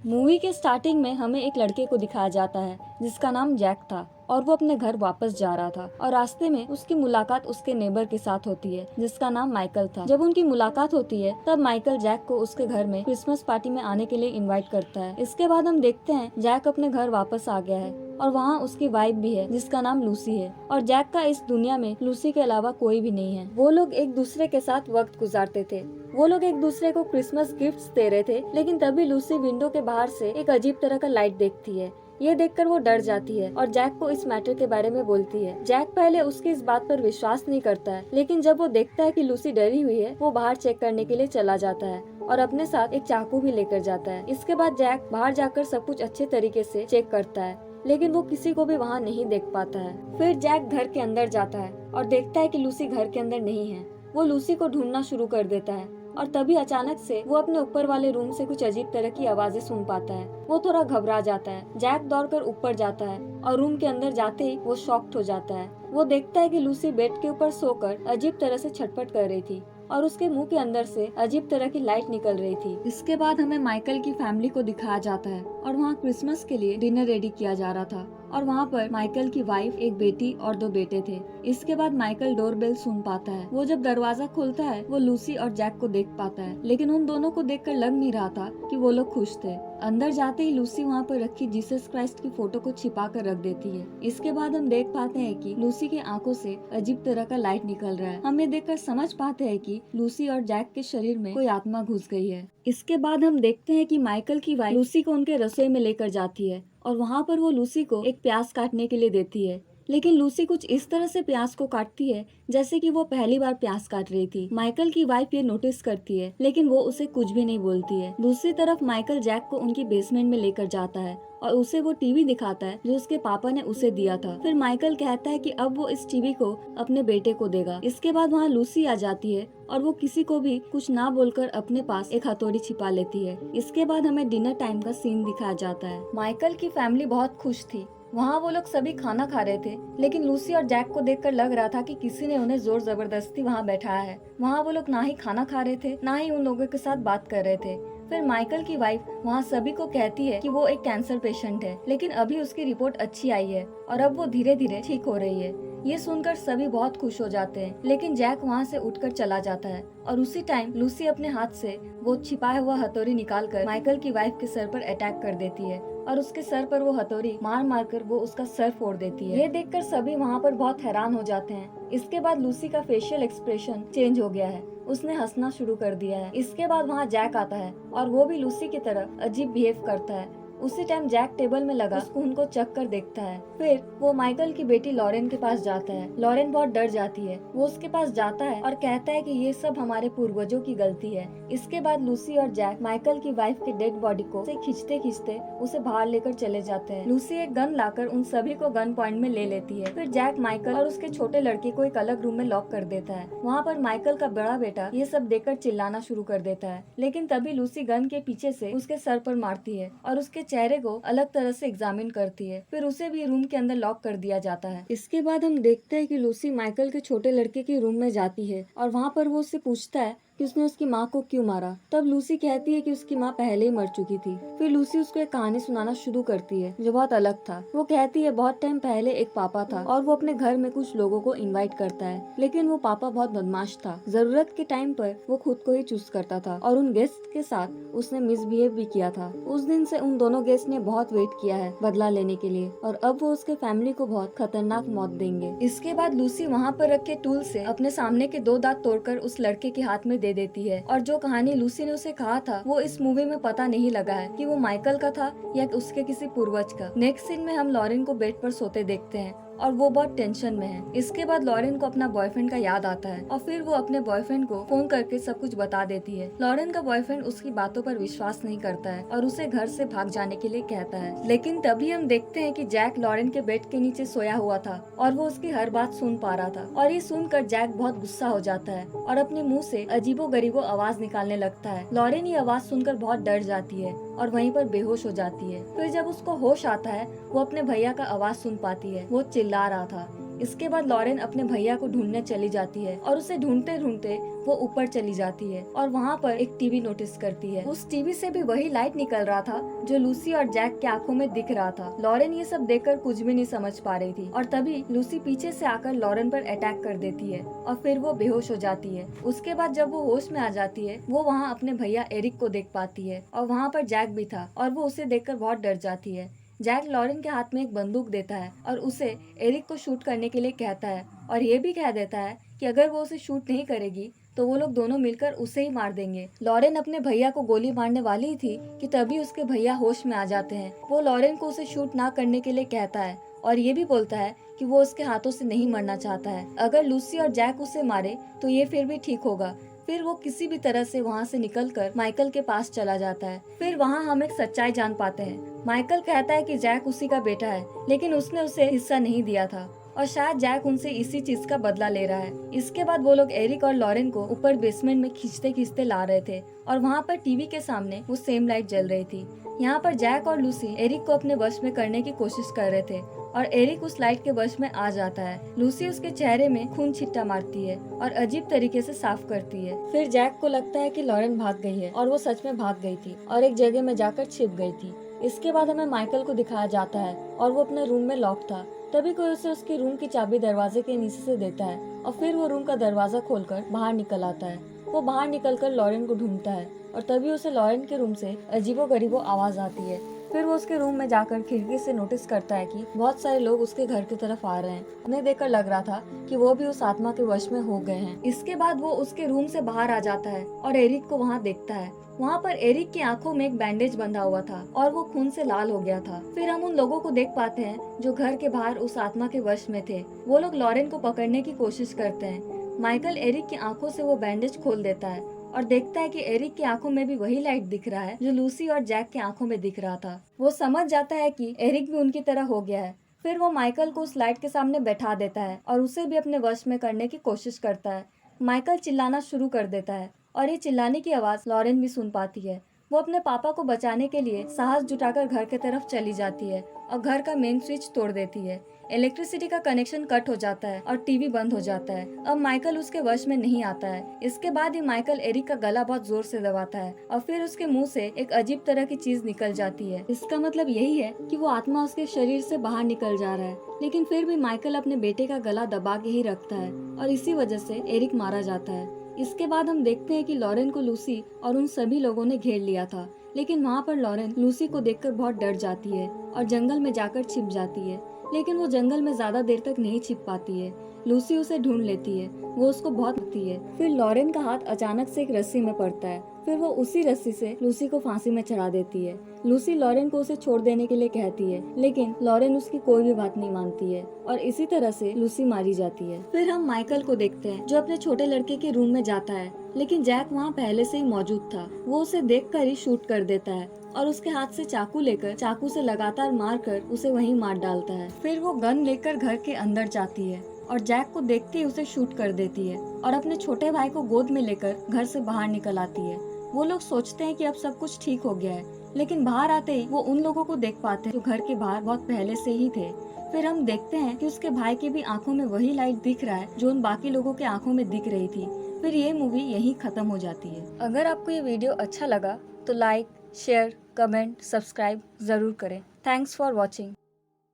Movie के starting में हमें एक लड़के को दिखाया जाता है जिसका नाम जैक था और वो अपने घर वापस जा रहा था और रास्ते में उसकी मुलाकात उसके नेबर के साथ होती है जिसका नाम माइकल था। जब उनकी मुलाकात होती है तब माइकल जैक को उसके घर में क्रिसमस पार्टी में आने के लिए इनवाइट करता है। इसके बाद हम देखते हैं जैक अपने घर वापस आ गया है और वहाँ उसकी वाइफ भी है जिसका नाम लूसी है और जैक का इस दुनिया में लूसी के अलावा कोई भी नहीं है। वो लोग एक दूसरे के साथ वक्त गुजारते थे। वो लोग एक दूसरे को क्रिसमस गिफ्ट्स दे रहे थे, लेकिन तभी लूसी विंडो के बाहर से एक अजीब तरह का लाइट देखती है। ये देखकर वो डर जाती है और जैक को इस मैटर के बारे में बोलती है। जैक पहले उसकी इस बात पर विश्वास नहीं करता है, लेकिन जब वो देखता है कि लूसी डरी हुई है, वो बाहर चेक करने के लिए चला जाता है और अपने साथ एक चाकू भी लेकर जाता है। इसके बाद जैक बाहर जाकर सब कुछ अच्छे तरीके से चेक करता है, लेकिन वो किसी को भी वहाँ नहीं देख पाता है। फिर जैक घर के अंदर जाता है और देखता है कि लूसी घर के अंदर नहीं है। वो लूसी को ढूंढना शुरू कर देता है और तभी अचानक से वो अपने ऊपर वाले रूम से कुछ अजीब तरह की आवाजें सुन पाता है। वो थोड़ा घबरा जाता है। जैक दौड़कर ऊपर जाता है और रूम के अंदर जाते ही वो शॉक्ड हो जाता है। वो देखता है कि लूसी बेड के ऊपर सोकर अजीब तरह से छटपट कर रही थी और उसके मुंह के अंदर से अजीब तरह की लाइट निकल रही थी। इसके बाद हमें माइकल की फैमिली को दिखाया जाता है और वहाँ क्रिसमस के लिए डिनर रेडी किया जा रहा था और वहाँ पर माइकल की वाइफ, एक बेटी और 2 बेटे थे। इसके बाद माइकल डोरबेल सुन पाता है। वो जब दरवाजा खोलता है वो लूसी और जैक को देख पाता है, लेकिन उन दोनों को देखकर लग नहीं रहा था कि वो लोग खुश थे। अंदर जाते ही लूसी वहाँ पर रखी जीसस क्राइस्ट की फोटो को छिपा कर रख देती है। इसके बाद हम देख पाते हैं कि लूसी के आंखों से अजीब तरह का लाइट निकल रहा है। हम ये देखकर समझ पाते हैं कि लूसी और जैक के शरीर में कोई आत्मा घुस गई है। इसके बाद हम देखते हैं कि माइकल की वाइफ लूसी को उनके रसोई में लेकर जाती है और वहाँ पर वो लूसी को एक प्याज काटने के लिए देती है, लेकिन लूसी कुछ इस तरह से प्याज को काटती है जैसे कि वो पहली बार प्याज काट रही थी। माइकल की वाइफ ये नोटिस करती है, लेकिन वो उसे कुछ भी नहीं बोलती है। दूसरी तरफ माइकल जैक को उनकी बेसमेंट में लेकर जाता है और उसे वो टीवी दिखाता है जो उसके पापा ने उसे दिया था। फिर माइकल कहता है कि अब वो इस टीवी को अपने बेटे को देगा। इसके बाद वहाँ लूसी आ जाती है और वो किसी को भी कुछ ना बोलकर अपने पास एक हथौड़ी छिपा लेती है। इसके बाद हमें डिनर टाइम का सीन दिखाया जाता है। माइकल की फैमिली बहुत खुश थी। वहाँ वो लोग सभी खाना खा रहे थे, लेकिन लूसी और जैक को देखकर लग रहा था कि किसी ने उन्हें जोर जबरदस्ती वहाँ बैठाया है। वहाँ वो लोग ना ही खाना खा रहे थे, ना ही उन लोगों के साथ बात कर रहे थे। फिर माइकल की वाइफ वहाँ सभी को कहती है कि वो एक कैंसर पेशेंट है, लेकिन अभी उसकी रिपोर्ट अच्छी आई है और अब वो धीरे धीरे ठीक हो रही है। ये सुनकर सभी बहुत खुश हो जाते हैं, लेकिन जैक वहाँ से उठकर चला जाता है और उसी टाइम लूसी अपने हाथ से वो छिपाया हुआ हथौड़ी निकालकर माइकल की वाइफ के सर पर अटैक कर देती है और उसके सर पर वो हथौड़ी मार मार कर वो उसका सर फोड़ देती है। ये देखकर सभी वहाँ पर बहुत हैरान हो जाते हैं। इसके बाद लूसी का फेशियल एक्सप्रेशन चेंज हो गया है, उसने हंसना शुरू कर दिया है। इसके बाद वहाँ जैक आता है और वो भी लूसी की तरह अजीब बिहेव करता है। उसी टाइम जैक टेबल में लगा स्पून को चख कर देखता है। फिर वो माइकल की बेटी लॉरेन के पास जाता है। लॉरेन बहुत डर जाती है। वो उसके पास जाता है और कहता है कि ये सब हमारे पूर्वजों की गलती है। इसके बाद लूसी और जैक माइकल की वाइफ के डेड बॉडी को खींचते खींचते उसे बाहर लेकर चले जाते हैं। लूसी एक गन लाकर उन सभी को गन पॉइंट में ले लेती है। फिर जैक माइकल और उसके छोटे लड़के को एक अलग रूम में लॉक कर देता है। वहाँ पर माइकल का बड़ा बेटा ये सब देखकर चिल्लाना शुरू कर देता है, लेकिन तभी लूसी गन के पीछे से उसके सर पर मारती है और उसके चेहरे को अलग तरह से एग्जामिन करती है। फिर उसे भी रूम के अंदर लॉक कर दिया जाता है। इसके बाद हम देखते हैं कि लूसी माइकल के छोटे लड़के के रूम में जाती है और वहाँ पर वो उससे पूछता है कि उसने उसकी माँ को क्यों मारा। तब लूसी कहती है कि उसकी माँ पहले ही मर चुकी थी। फिर लूसी उसको एक कहानी सुनाना शुरू करती है जो बहुत अलग था। वो कहती है बहुत टाइम पहले एक पापा था और वो अपने घर में कुछ लोगों को इनवाइट करता है, लेकिन वो पापा बहुत बदमाश था। जरूरत के टाइम पर वो खुद को ही चूज करता था और उन गेस्ट के साथ उसने मिसबिहेव भी किया था। उस दिन से उन दोनों गेस्ट ने बहुत वेट किया है बदला लेने के लिए और अब वो उसके फैमिली को बहुत खतरनाक मौत देंगे। इसके बाद लूसी वहाँ पर रखे टूल से अपने सामने के 2 दांत तोड़कर उस लड़के के हाथ में दे देती है और जो कहानी लूसी ने उसे कहा था वो इस मूवी में पता नहीं लगा है कि वो माइकल का था या उसके किसी पूर्वज का। नेक्स्ट सीन में हम लॉरेन को बेड पर सोते देखते हैं और वो बहुत टेंशन में है। इसके बाद लॉरेन को अपना बॉयफ्रेंड का याद आता है और फिर वो अपने बॉयफ्रेंड को फोन करके सब कुछ बता देती है। लॉरेन का बॉयफ्रेंड उसकी बातों पर विश्वास नहीं करता है और उसे घर से भाग जाने के लिए कहता है, लेकिन तभी हम देखते हैं कि जैक लॉरेन के बेड के नीचे सोया हुआ था और वो उसकी हर बात सुन पा रहा था और ये सुनकर जैक बहुत गुस्सा हो जाता है और अपने मुंह से अजीबो गरीबो आवाज निकालने लगता है। लॉरेन ये आवाज सुनकर बहुत डर जाती है और वहीं पर बेहोश हो जाती है। फिर जब उसको होश आता है वो अपने भैया का आवाज सुन पाती है। वो चिल्ला रहा था, इसके बाद लॉरेन अपने भैया को ढूंढने चली जाती है और उसे ढूंढते ढूंढते वो ऊपर चली जाती है और वहाँ पर एक टीवी नोटिस करती है। उस टीवी से भी वही लाइट निकल रहा था जो लूसी और जैक की आंखों में दिख रहा था। लॉरेन ये सब देखकर कुछ भी नहीं समझ पा रही थी और तभी लूसी पीछे से आकर लॉरेन पर अटैक कर देती है और फिर वो बेहोश हो जाती है। उसके बाद जब वो होश में आ जाती है वो वहाँ अपने भैया एरिक को देख पाती है और वहाँ पर जैक भी था और वो उसे देखकर बहुत डर जाती है। जैक लॉरेन के हाथ में एक बंदूक देता है और उसे एरिक को शूट करने के लिए कहता है और ये भी कह देता है कि अगर वो उसे शूट नहीं करेगी तो वो लोग दोनों मिलकर उसे ही मार देंगे। लॉरेन अपने भैया को गोली मारने वाली ही थी कि तभी उसके भैया होश में आ जाते हैं। वो लॉरेन को उसे शूट ना करने के लिए कहता है और ये भी बोलता है कि वो उसके हाथों से नहीं मरना चाहता है। अगर लूसी और जैक उसे मारे तो ये फिर भी ठीक होगा। फिर वो किसी भी तरह से वहाँ से निकलकर माइकल के पास चला जाता है। फिर वहाँ हम एक सच्चाई जान पाते हैं। माइकल कहता है कि जैक उसी का बेटा है, लेकिन उसने उसे हिस्सा नहीं दिया था और शायद जैक उनसे इसी चीज का बदला ले रहा है। इसके बाद वो लोग एरिक और लॉरेन को ऊपर बेसमेंट में खींचते खींचते ला रहे थे और वहाँ पर टीवी के सामने वो सेम लाइट जल रही थी। यहाँ पर जैक और लूसी एरिक को अपने वश में करने की कोशिश कर रहे थे और एरिक उस लाइट के वश में आ जाता है। लूसी उसके चेहरे में खून छिट्टा मारती है और अजीब तरीके से साफ करती है। फिर जैक को लगता है कि लॉरेन भाग गई है और वो सच में भाग गई थी और एक जगह में जाकर छिप गई थी। इसके बाद हमें माइकल को दिखाया जाता है और वो अपने रूम में लॉक था। तभी कोई उसे उसकी रूम की चाबी दरवाजे के नीचे से देता है और फिर वो रूम का दरवाजा खोलकर बाहर निकल आता है। वो बाहर निकलकर लॉरेन को ढूंढता है और तभी उसे लॉरेन के रूम से अजीबोगरीबो आवाज आती है। फिर वो उसके रूम में जाकर खिड़की से नोटिस करता है कि बहुत सारे लोग उसके घर की तरफ आ रहे हैं। उन्हें देखकर लग रहा था कि वो भी उस आत्मा के वश में हो गए हैं। इसके बाद वो उसके रूम से बाहर आ जाता है और एरिक को वहाँ देखता है। वहाँ पर एरिक की आंखों में एक बैंडेज बंधा हुआ था और वो खून से लाल हो गया था। फिर हम उन लोगों को देख पाते हैं जो घर के बाहर उस आत्मा के वश में थे। वो लोग लॉरेन को पकड़ने की कोशिश करते हैं। माइकल एरिक की आंखों से वो बैंडेज खोल देता है और देखता है कि एरिक की आंखों में भी वही लाइट दिख रहा है जो लूसी और जैक की आंखों में दिख रहा था। वो समझ जाता है कि एरिक भी उनकी तरह हो गया है। फिर वो माइकल को उस लाइट के सामने बैठा देता है और उसे भी अपने वश में करने की कोशिश करता है। माइकल चिल्लाना शुरू कर देता है और ये चिल्लाने की आवाज लॉरेन भी सुन पाती है। वो अपने पापा को बचाने के लिए साहस जुटाकर घर की तरफ चली जाती है और घर का मेन स्विच तोड़ देती है। इलेक्ट्रिसिटी का कनेक्शन कट हो जाता है और टीवी बंद हो जाता है। अब माइकल उसके वश में नहीं आता है। इसके बाद ही माइकल एरिक का गला बहुत जोर से दबाता है और फिर उसके मुंह से एक अजीब तरह की चीज निकल जाती है। इसका मतलब यही है कि वो आत्मा उसके शरीर से बाहर निकल जा रहा है, लेकिन फिर भी माइकल अपने बेटे का गला दबा के ही रखता है और इसी वजह से एरिक मारा जाता है। इसके बाद हम देखते हैं कि लॉरेन को लूसी और उन सभी लोगों ने घेर लिया था, लेकिन वहाँ पर लॉरेन लूसी को देखकर बहुत डर जाती है और जंगल में जाकर छिप जाती है। लेकिन वो जंगल में ज्यादा देर तक नहीं छिप पाती है। लूसी उसे ढूंढ लेती है, वो उसको बहुत मारती है। फिर लॉरेन का हाथ अचानक से एक रस्सी में पड़ता है। फिर वो उसी रस्सी से लूसी को फांसी में चढ़ा देती है। लूसी लॉरेन को उसे छोड़ देने के लिए कहती है, लेकिन लॉरेन उसकी कोई भी बात नहीं मानती है और इसी तरह से लूसी मारी जाती है। फिर हम माइकल को देखते हैं जो अपने छोटे लड़के के रूम में जाता है, लेकिन जैक वहाँ पहले से ही मौजूद था। वो उसे देखकर ही शूट कर देता है और उसके हाथ से चाकू लेकर चाकू से लगातार मारकर उसे वहीं मार डालता है। फिर वो गन लेकर घर के अंदर जाती है और जैक को देखते ही उसे शूट कर देती है और अपने छोटे भाई को गोद में लेकर घर से बाहर निकल आती है। वो लोग सोचते हैं कि अब सब कुछ ठीक हो गया है, लेकिन बाहर आते ही वो उन लोगों को देख पाते हैं जो घर के बाहर बहुत पहले से ही थे। फिर हम देखते हैं कि उसके भाई की भी आंखों में वही लाइट दिख रहा है जो उन बाकी लोगों के आंखों में दिख रही थी। फिर ये मूवी यहीं खत्म हो जाती है। अगर आपको ये वीडियो अच्छा लगा तो लाइक, शेयर, कमेंट, सब्सक्राइब जरूर करें। Thanks for watching.